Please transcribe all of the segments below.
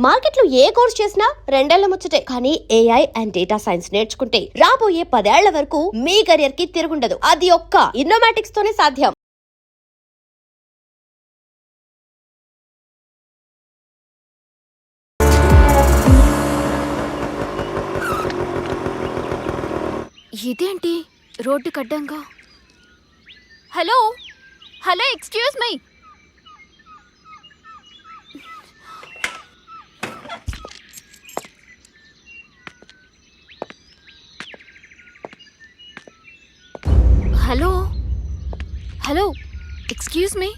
మార్కెట్లో ఏ కోర్స్ చేసినా రెండేళ్ల ముచ్చటే. కానీ ఏఐ అండ్ డేటా సైన్స్ నేర్చుకుంటే రాబోయే 10 ఏళ్ల వరకు మీ కెరియర్ కి తిరుగుండదు. అది ఒక్క ఇన్నోమాటిక్స్ తోనే సాధ్యం. ఇదేంటి రోడ్డు కడ్డంగా? Hello hello, excuse me. Hello hello, excuse me.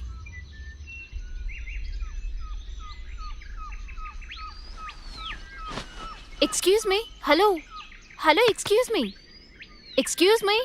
Excuse me. Hello hello, excuse me. Excuse me.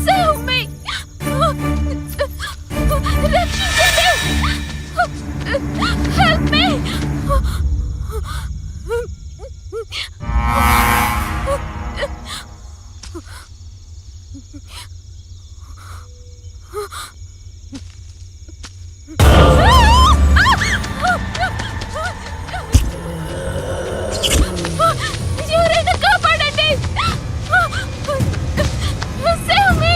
Save me! Help me! ఎవరైనా కాపాడండి! Save me!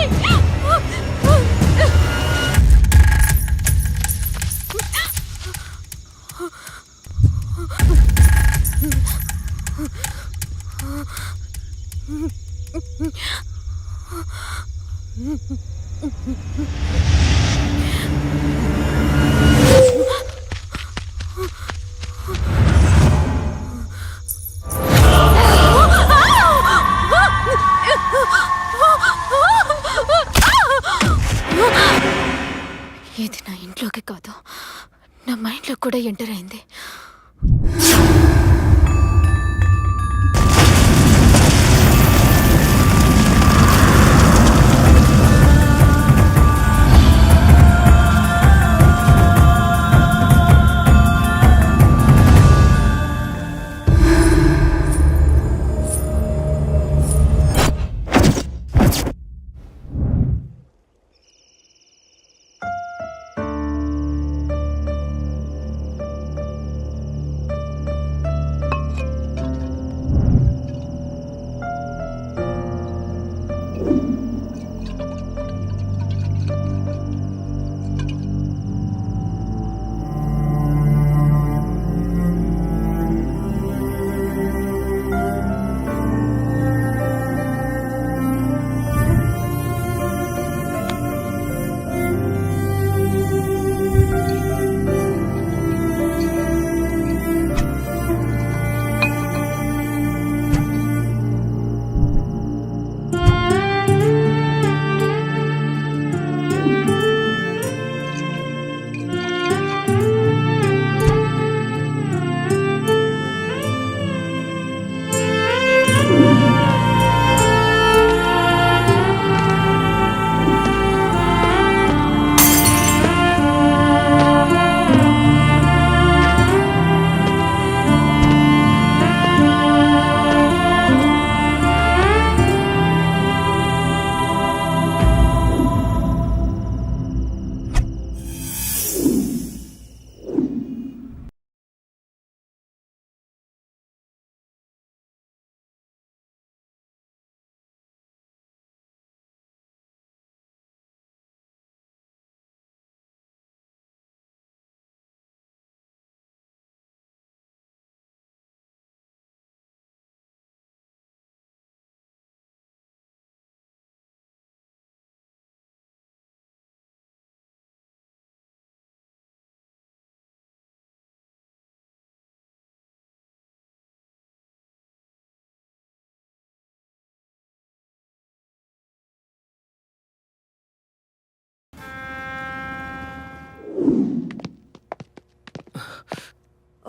ఇది నా ఇంట్లోకి కాదు, నా మైండ్లో కూడా ఎంటర్ అయింది.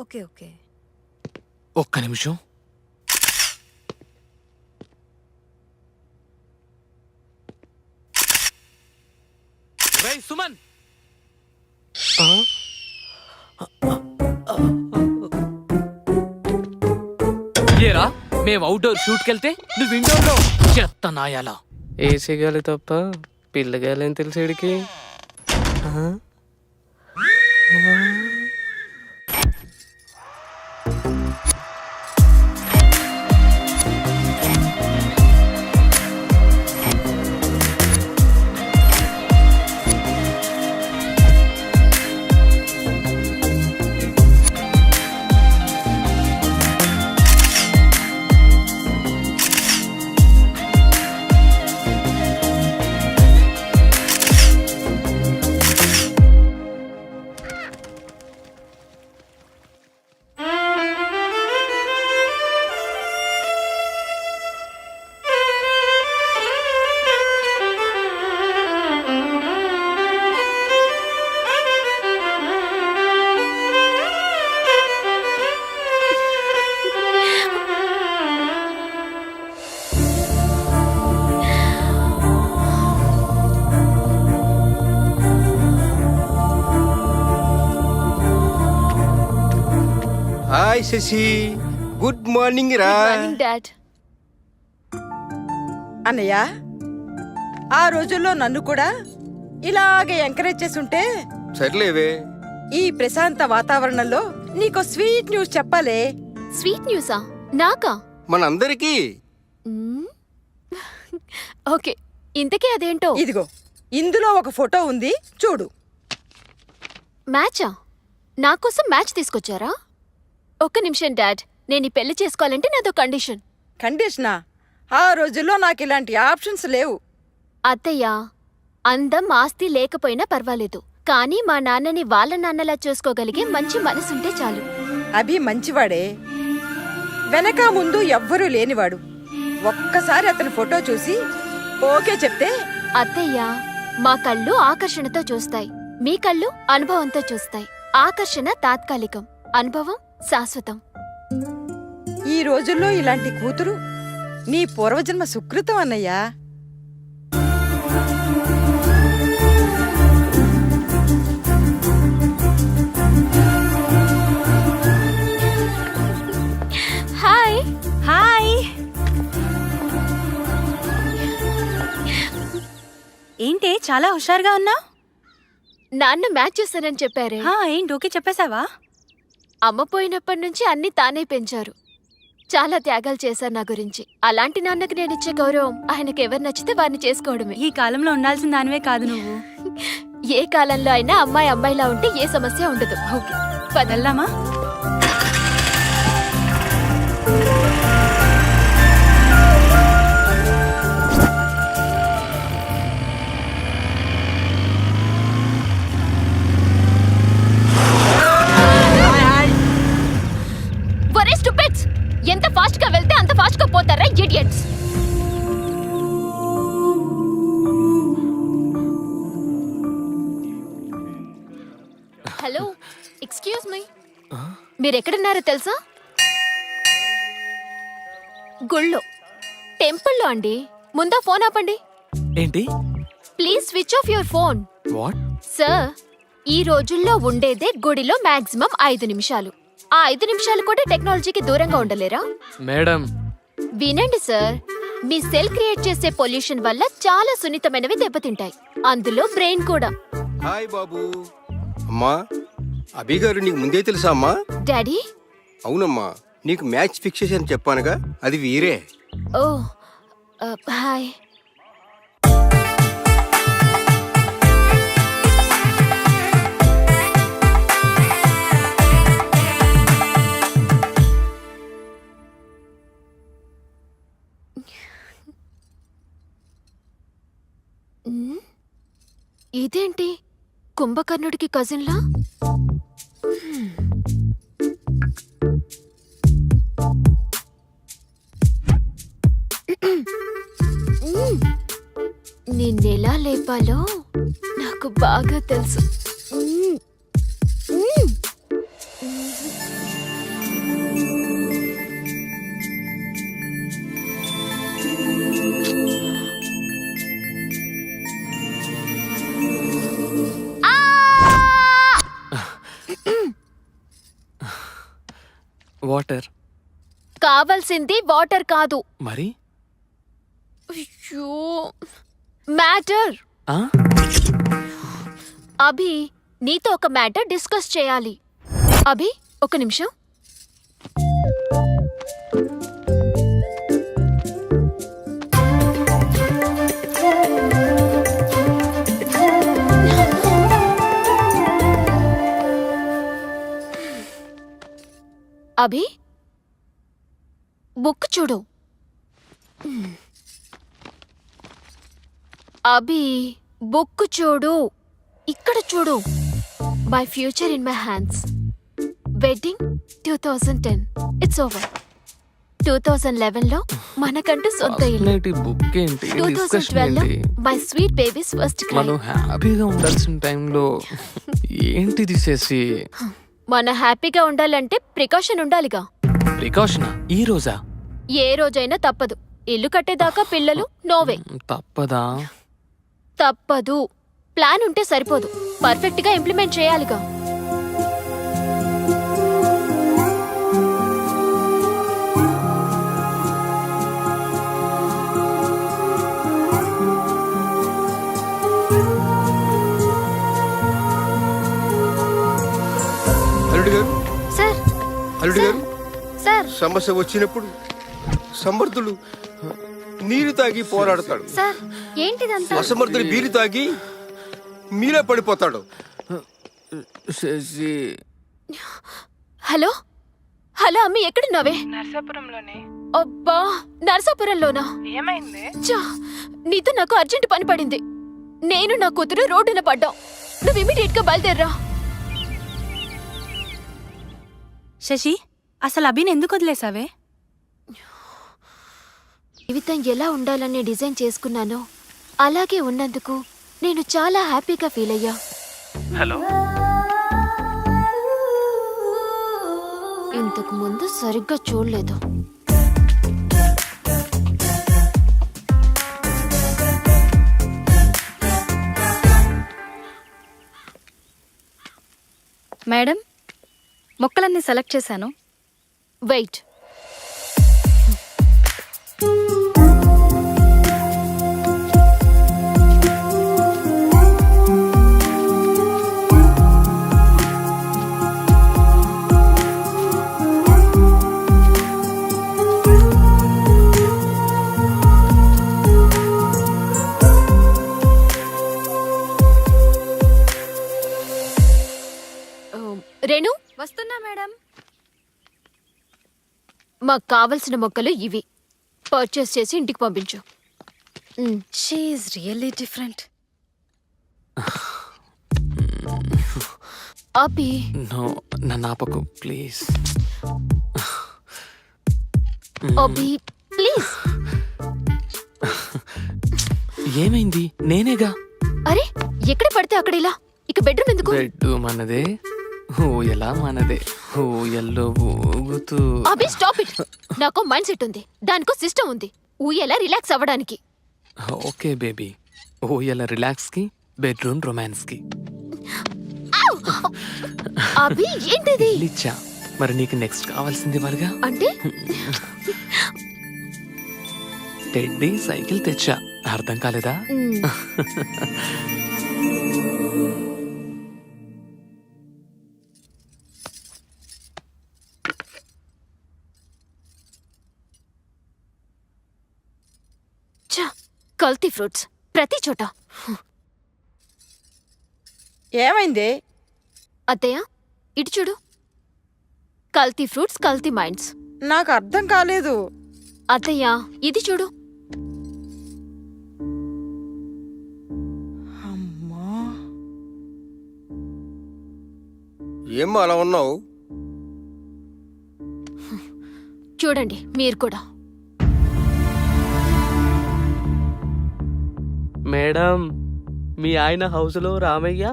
Okay okay. ఒక్క నిమిషం. రేయ్ సుమన్, ఏరా మేము అవుట్డోర్ షూట్కి వెళ్తే నువ్వు ఇండోర్లో చెత్త నాయాలా? ఏసీ గాలి తప్ప పిల్లగాలి ఏం తెలిసేడికి. హాయ్ శశి, గుడ్ మార్నింగ్ రా. Morning dad. అన్నయ్య, ఆ రోజుల్లో నన్ను కూడా ఇలాగే ఎంకరేజ్ చేసుంటే సర్లేవే. ఈ ప్రశాంత వాతావరణంలో నీకో స్వీట్ న్యూస్ చెప్పాలే. స్వీట్ న్యూసా? నాకా? మనందరికీ. మ్మ్. ఓకే, ఇంతకీ అదేంటో. ఇదిగో ఇందులో ఒక ఫోటో ఉంది, చూడు. మ్యాచా? నా కోసం మ్యాచ్ తీసుకొచ్చారా? ఒక్క నిమిషం డాడ్, నేను ఈ పెళ్లి చేసుకోవాలంటే నాదో కండిషన్. కండిషనా? ఆ రోజుల్లో నాకు ఇలాంటి ఆప్షన్స్ లేవు. అత్తయ్య, అందం ఆస్తి లేకపోయినా పర్వాలేదు, కానీ మా నాన్నని వాళ్ళ నాన్నలా చూసుకోగలిగే మంచి మనసుంటే చాలు. అభి మంచివాడే, వెనక ముందు ఎవ్వరూ లేనివాడు. ఒక్కసారి అతని ఫోటో చూసి ఓకే చెప్తే. అత్తయ్య, మా కళ్ళు ఆకర్షణతో చూస్తాయి, మీ కళ్ళు అనుభవంతో చూస్తాయి. ఆకర్షణ తాత్కాలికం, అనుభవం శాశ్వతం. ఈ రోజుల్లో ఇలాంటి కూతురు నీ పూర్వజన్మ సుకృతం అన్నయ్యా. హాయ్. హాయ్. ఏంటి చాలా హుషారుగా ఉన్నావు? నాన్న మ్యాచ్ చూసానని చెప్పారే. ఏంటి ఓకే చెప్పేశావా? అమ్మ పోయినప్పటి నుంచి అన్ని తానే పెంచారు, చాలా త్యాగాలు చేశారు నా గురించి. అలాంటి నాన్నకి నేనిచ్చే గౌరవం ఆయనకి ఎవరు నచ్చితే వారిని చేసుకోవడమే. ఈ కాలంలో ఉండాల్సిన దానివే కాదు నువ్వు. ఏ కాలంలో అయినా అమ్మాయి అమ్మాయిలా ఉంటే ఏ సమస్య ఉండదు. ఓకే వెళ్దామా? ఒరే స్టూపిడ్స్, ఎంత ఫాస్ట్ గా వెళ్తే అంత ఫాస్ట్ గా పోతారా ఇడియట్స్. హలో, ఎక్స్క్యూజ్ మీ, మీరెక్కడున్నారో తెలుసా? గుళ్ళో, టెంపుల్లో అండి. ముందా ఫోన్ ఆపండి. ఏంటి? Please switch off your phone. What? Sir, ఈ రోజుల్లో ఉండేదే గుడిలో మాక్సిమం 5 నిమిషాలు. ఆ 5 నిమిషాలు కూడా టెక్నాలజీకి దూరంగా ఉండలేరా? మేడం, వినండి సార్, మీ సెల్ క్రియేట్ చేసే పొల్యూషన్ వల్ల చాలా సున్నితమైనవి దెబ్బతింటాయి, అందులో బ్రెయిన్ కూడా. హాయ్ బాబు. అమ్మా, అభి గారు నీకు ముందే తెలుసా అమ్మా? డాడీ? అవునమ్మా, నీకు మ్యాచ్ ఫిక్స్ చేసి చెప్పానుగా, అది వీరే. ఓ, హాయ్. ఇదేంటి, కుంభకర్ణుడికి కజిన్లా? నిన్నెలా లేపాలో నాకు బాగా తెలుసు. వాటర్. కావాల్సింది వాటర్ కాదు. మరి అయ్యో, మ్యాటర్. ఆ? అభి, నీతో ఒక మ్యాటర్ డిస్కస్ చేయాలి. అభి, ఒక నిమిషం. అభి, బుక్ చూడు. అభి, బుక్ చూడు. ఇక్కడ చూడు. My future in my hands. Wedding 2010. It's over. 2011లో మనకంటూ సొంత ఇల్లు. అసలేంటి బుక్ ఏంటి, డిస్కషన్ 2012లో ఏంటి? My sweet baby's first cry. మనం హ్యాపీగా ఉండాల్సిన టైంలో ఏంటిది చేసి? మన హ్యాపీగా ఉండాలంటే ప్రికాషన్ ఉండాలిగా. ప్రికాషనా? ఈ రోజా? ఏ రోజైనా తప్పదు. ఇల్లు కట్టేదాకా పిల్లలు నోవే. తప్పదా? తప్పదు. ప్లాన్ ఉంటే సరిపోదు, పర్ఫెక్ట్ గా ఇంప్లిమెంట్ చేయాలిగా. అల్లుడు గారు, సార్, అల్లుడు గారు, సార్, సమస్య వచ్చినప్పుడు సమర్థుడు నీరు తాగి పోరాడతాడు, సార్, ఏంటిదంతా? అసమర్థుడు బీరు తాగి మీరే పడిపోతాడు. శశి, హలో హలో, అమ్మి ఎక్కడున్నావే? నర్సాపురంలోనే. అబ్బా, నర్సాపురంలోనా? ఏమైంది? ఛా, నీతో నాకు అర్జెంట్ పని పడింది. నేను నా కూతురు రోడ్డున పడ్డాం. నువ్వు ఇమీడియట్ గా బయలుదేర్రా. శశి, అసలు అభిని ఎందుకు వదిలేసావే? జీవితం ఎలా ఉండాలని డిజైన్ చేసుకున్నానో అలాగే ఉన్నందుకు నేను చాలా హ్యాపీగా ఫీల్ అయ్యా. హలో, ఇంతకు ముందు సరిగ్గా చూడలేదు. మేడం, మొక్కలన్నీ సెలెక్ట్ చేశాను. వెయిట్. రేణు, వస్తున్నా మేడం. మాకు కావలసిన మొక్కలు ఇవి. పర్చేస్ చేసి ఇంటికి పంపించు. She is really different. Abhi, no, నన్ను ఆపకు ప్లీజ్. Abhi, please. ఏమైంది? నేనేగా. అరే, ఎక్కడ పడితే అక్కడ ఇలా. ఇక బెడ్రూమ్ ఎందుకు? బెడ్ మనదే, ఊయలా మనదే. ఊయల్లో ఊగుతూ. అభి, స్టాప్ ఇట్. నాకు మైండ్ సెట్ ఉంది, దానికో సిస్టమ్ ఉంది. ఊయలా రిలాక్స్ అవ్వడానికి. ఓకే బేబీ, ఊయల రిలాక్స్ కి, బెడ్రూమ్ రొమాన్స్ కి. అభి, ఏంటిది? లిచ్చా, మరి నీకు నెక్స్ట్ కావాల్సింది వాళ్ళగా. అంటే టెడ్డీ సైకిల్ తెచ్చా, అర్థం కాలేదా? కల్తీ ఫ్రూట్స్ ప్రతి చోట. ఏమైంది? అత్తయ్య, ఇటు చూడు. కల్తీ ఫ్రూట్స్, కల్తీ మైండ్స్. నాకు అర్థం కాలేదు. అత్తయ్య, ఇది చూడు. అమ్మా, ఏమ్మా అలా ఉన్నావు? చూడండి మీరు కూడా. మేడం, మీ ఆయన హౌస్లో రామయ్య,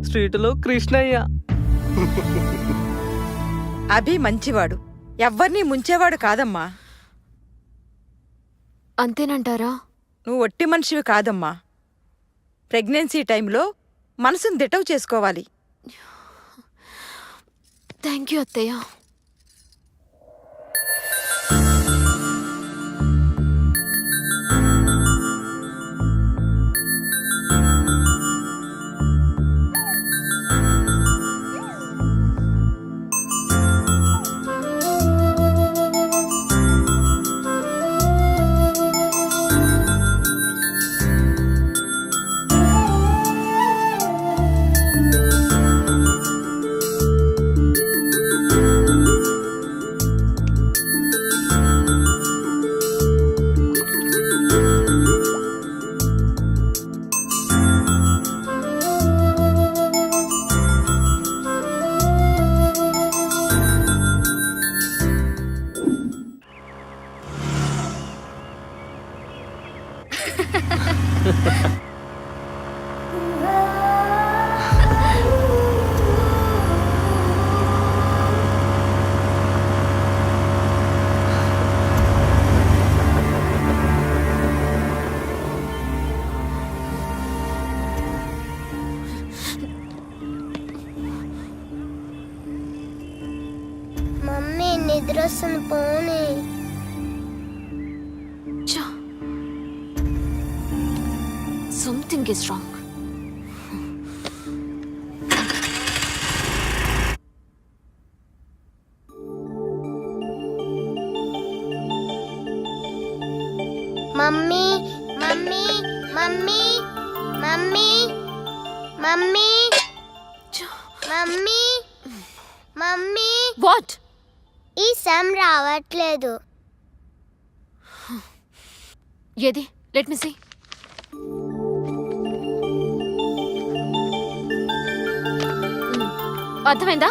స్ట్రీట్లో కృష్ణయ్య. అభి మంచివాడు, ఎవ్వరినీ ముంచేవాడు కాదమ్మా. అంతేనంటారా? నువ్వు ఒట్టి మనిషివి కాదమ్మా. ప్రెగ్నెన్సీ టైంలో మనసును దిటవు చేసుకోవాలి. థ్యాంక్ యూ అత్తయ్య. నిద్ర వస్తుంది పోనీ. Something is wrong. Mummy mummy mummy mummy mummy mummy mummy what? ఈ సమ్ రావట్లేదు. ఏది? Let me see. అర్థమైందా?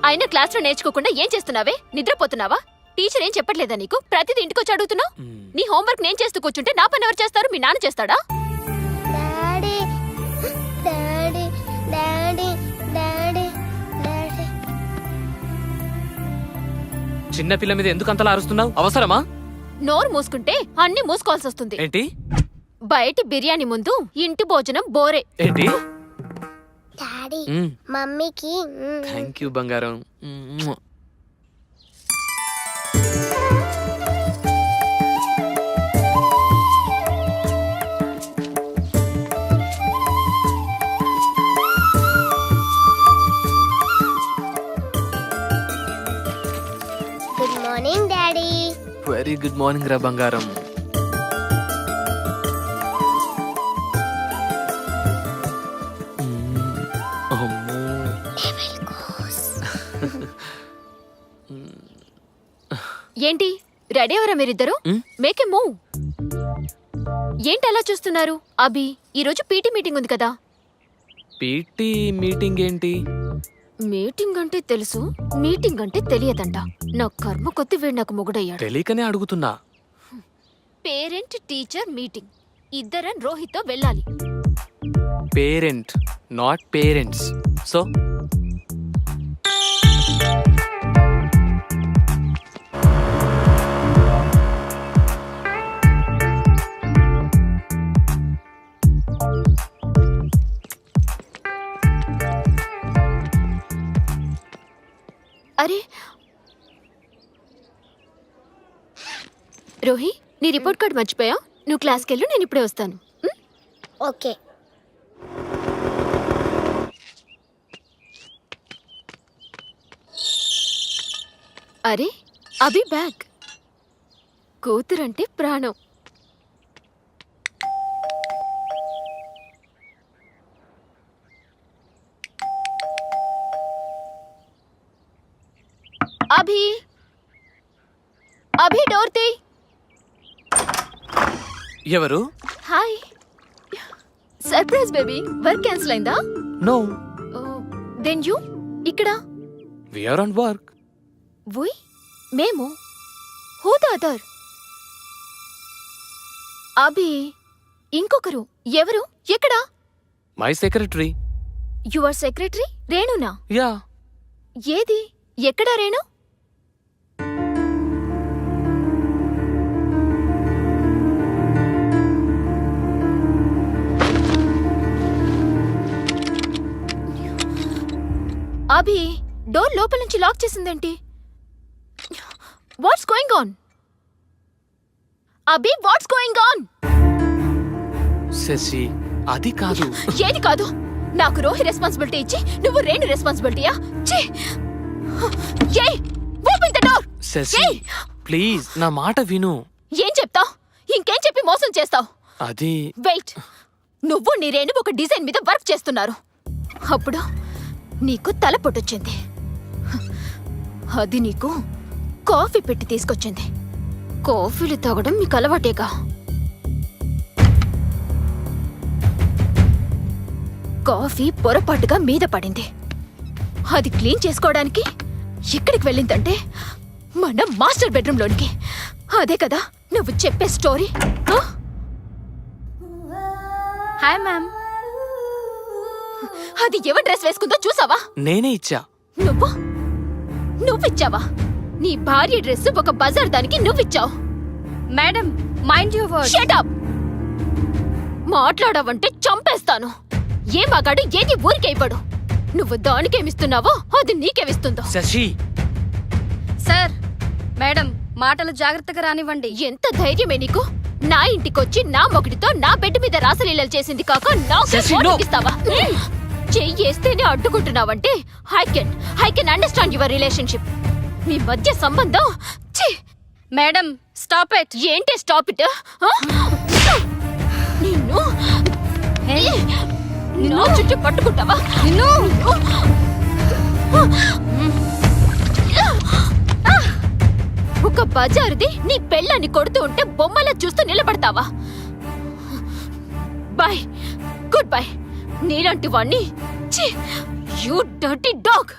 అయినా క్లాస్ లో నేర్చుకోకుండా ఏం చేస్తున్నావే? నిద్రపోతున్నావా? టీచర్ ఏం చెప్పట్లేదా నీకు? ప్రతిదీ ఇంటికి వచ్చి అడుగుతున్నావు. నీ హోంవర్క్ నేను చేస్తూ కూర్చుంటే నా పని ఎవరు చేస్తారు? మీ నాన్న చేస్తాడా? Daddy daddy daddy daddy daddy. చిన్న పిల్ల మీద ఎందుకు అంతలా అరుస్తున్నావు? అవసరమా? నోరు మూసుకుంటే అన్ని మూసుకోవాల్సి వస్తుంది. ఏంటి బయటి బిర్యానీ ముందు ఇంటి భోజనం బోరే. ఏంటి? డాడీ మమ్మీకి థ్యాంక్ యూ బంగారం. Good morning daddy. Very good morning రా బంగారం. అమ్మో. ఏంటి రెడీ అవరా మీరిద్దరు? Make a move. ఏంటి అలా చూస్తున్నారు? అభి, ఈరోజు పీటీ మీటింగ్ ఉంది కదా. పీటీ మీటింగ్ ఏంటి? మీటింగ్ అంటే తెలుసు, మీటింగ్ అంటే తెలియదంట. నా కర్మ కొద్ది వీడు నాకు మొగుడయ్యాడు. తెలియకనే అడుగుతున్నా. Parent teacher meeting. ఇద్దరం రోహిత్తో వెళ్ళాలి. Parent not parents. సో అరే రోహి, నీ రిపోర్ట్ కార్డ్ మర్చిపోయా? నువ్వు క్లాస్కి వెళ్ళు, నేను ఇప్పుడే వస్తాను. ఓకే. అరే అభి బ్యాగ్. కూతురంటే ప్రాణం. అభి, అభి డోర్ తీ. ఎవరు? Hi. Surprise baby. Work cancel అయిందా? నో. దెన్ యూ ఇక్కడ? We are on work. We? మేము? Who the other? అభి, ఇంకొకరు ఎవరు? ఎక్కడ? My secretary. యువర్ సెక్రటరీ రేణునా? యా. ఏది? ఎక్కడ రేణు? అభి, డోర్ లోపల నుంచి లాక్ చేసిందేంటి? What's going on? Abhi, what's going on? Shashi, అది కాదు. ఏది కాదు? నాకు రోహి రెస్పాన్సిబిలిటీ ఇచ్చి నువ్వు రేణు రెస్పాన్సిబిలిటీయా? Open the door. Shashi please నా మాట విను. ఏం చెప్తావ్? ఇంకేం చెప్పి మోసం చేస్తావ్? అది వెయిట్. నువ్వు నీ రేణు ఒక డిజైన్ మీద వర్క్ చేస్తున్నారు. అప్పుడు నీకు తల పొట్టొచ్చింది. అది నీకు కాఫీ పెట్టి తీసుకొచ్చింది. కాఫీలు తాగడం మీకు అలవాటేగా. కాఫీ పొరపాటుగా మీద పడింది. అది క్లీన్ చేసుకోవడానికి ఎక్కడికి వెళ్ళిందంటే మన మాస్టర్ బెడ్రూమ్ లోనికి. అదే కదా నువ్వు చెప్పే స్టోరీ. Hi ma'am. అది ఎవరి డ్రెస్ వేసుకుందో చూసావా? నేనే ఇచ్చా. నువ్విచ్చావా? నీ భార్య డ్రెస్ ఒక బజార్ దానికి నువ్విచ్చావు. Madam, mind your words. Shut up. మాట్లాడావంటే చంపేస్తాను. ఏ మగాడు ఏది ఊరికే ఇవ్వడు. నువ్వు దానికేమిస్తున్నావో అది నీకేమిస్తుందో. శశి సార్, మేడం మాటలు జాగ్రత్తగా రానివ్వండి. ఎంత ధైర్యమే నీకు? నా ఇంటికొచ్చి నా మొగుడితో నా బెడ్ మీద రాసలీలలు చేసింది కాక నాకే శశి, వార్నింగ్ no. ఇస్తావా? చెయ్యేస్తేనే అడ్డుకుంటున్నావంటే I can understand your relationship. మీ మధ్య సంబంధం ఛీ! Madam stop it. ఏంటి స్టాప్ ఇట్? నిన్ను నిన్ను చుట్టూ పట్టుకుంటావా? నిన్ను ఒక బజారుది నీ పెళ్ళాన్ని కొడుతూ ఉంటే బొమ్మలా చూస్తూ నిలబడతావా? Bye, good bye. నీలాంటి వాణ్ణి యూ డర్టీ డాగ్.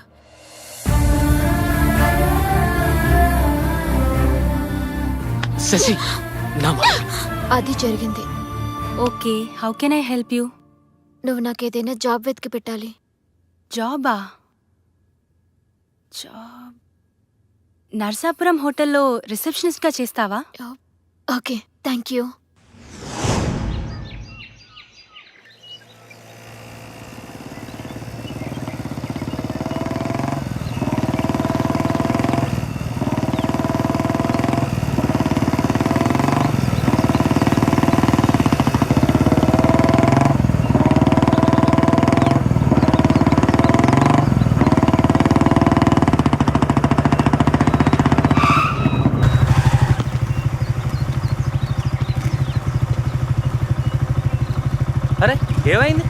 శశి నా మాట. అది జరిగింది. Okay, how can I help you? నువ్వు నాకేదైనా జాబ్ వెతికి పెట్టాలి. జాబా? జాబ్ నర్సాపురం హోటల్లో రిసెప్షనిస్ట్గా చేస్తావా? Okay, thank you. అరే ఏమైంది?